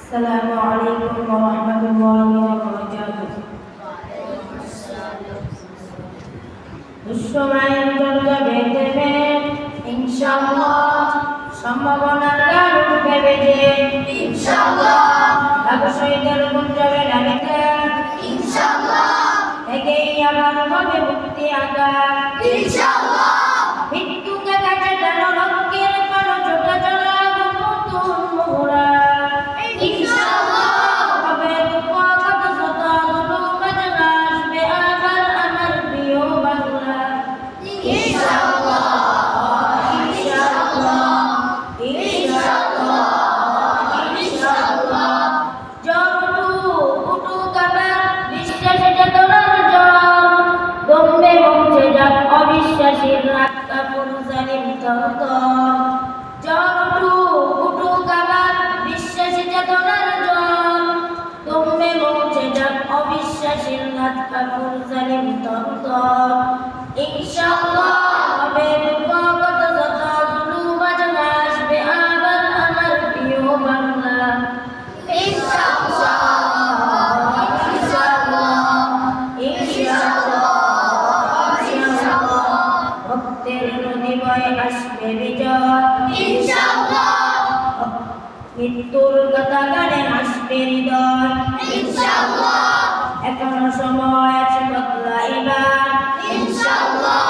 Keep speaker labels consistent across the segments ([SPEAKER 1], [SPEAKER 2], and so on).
[SPEAKER 1] السلام عليكم ورحمة الله وبركاته. দুঃসময়ের দরজা ভেঙে ইনশাআল্লাহ, সম্ভাবনার গান উঠবে বেজে
[SPEAKER 2] ইনশাআল্লাহ,
[SPEAKER 1] শহীদের গুঞ্জবে নামিতে
[SPEAKER 2] ইনশাআল্লাহ,
[SPEAKER 1] থেকেই আবার হবে মুক্তি আকার
[SPEAKER 2] ইনশাআল্লাহ,
[SPEAKER 1] মৃত্যুকে কাছে টানো রক্তের পানো ছোটা চলা নতুন মোহরা
[SPEAKER 2] ইনশাআল্লাহ,
[SPEAKER 1] হবে দুঃখ কত শত জুলুম আসবে আবার আমার প্রিয় বাংলা
[SPEAKER 2] ইনশাআল্লাহ, ইনশাআল্লাহ, ইনশাআল্লাহ, ইনশাআল্লাহ।
[SPEAKER 1] অবিশ্বাসীর রাস্তা পুরুষালিম বিশ্বাসী চেতনার জল দমে পৌঁছে যাক অবিশ্বাসীর রাস্তা পুরুষালিম ইনশাআল্লাহ হবে কত শত জুলুম আসবে আবার আমার প্রিয় বাংলা
[SPEAKER 2] ইনশাআল্লাহ, ইনশাআল্লাহ, ইনশাআল্লাহ, ইনশাআল্লাহ।
[SPEAKER 1] ভক্তের নদী বয়ে আসবে বিজয়
[SPEAKER 2] ইনশাআল্লাহ,
[SPEAKER 1] মৃত্যুর কথা গানে আসবে হৃদয়
[SPEAKER 2] ইনশাআল্লাহ,
[SPEAKER 1] এখনো সময় আছে বদলাইবার
[SPEAKER 2] ইনশাআল্লাহ,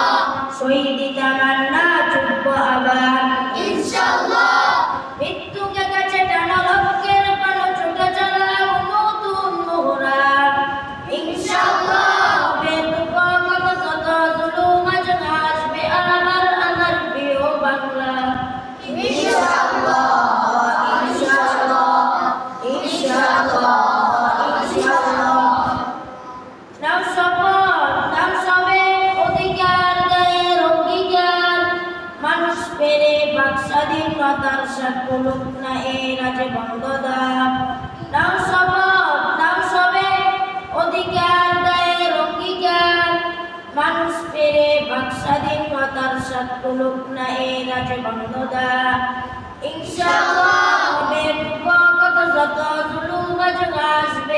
[SPEAKER 1] শহীদি তামান্না চুপ আবার
[SPEAKER 2] ইনশাআল্লাহ,
[SPEAKER 1] মৃত্যুকে কাছে টানো লক্ষ্যের পানো ছোটা চলা নতুন মোহরা
[SPEAKER 2] ইনশাআল্লাহ,
[SPEAKER 1] হবে দুঃখ কত শত জুলুম আসবে আবার আমার প্রিয় বাংলা
[SPEAKER 2] ইনশাআল্লাহ, ইনশাআল্লাহ, ইনশাআল্লাহ, ইনশাআল্লাহ।
[SPEAKER 1] নাও শপথ নাও সবে অধিকার গায়ের অঙ্গীকার মানুষ পেরে বাক স্বাধীনতার সাকুলুক না এ রাজে বন্ধদা নাও শপথ নাও সবে অধিকার গায়ের অঙ্গীকার মানুষ পেরে বাক স্বাধীনতার সাকুলুক না এ রাজে বন্ধদা ইনশাআল্লাহ হবে কত শত জুলুম আসবে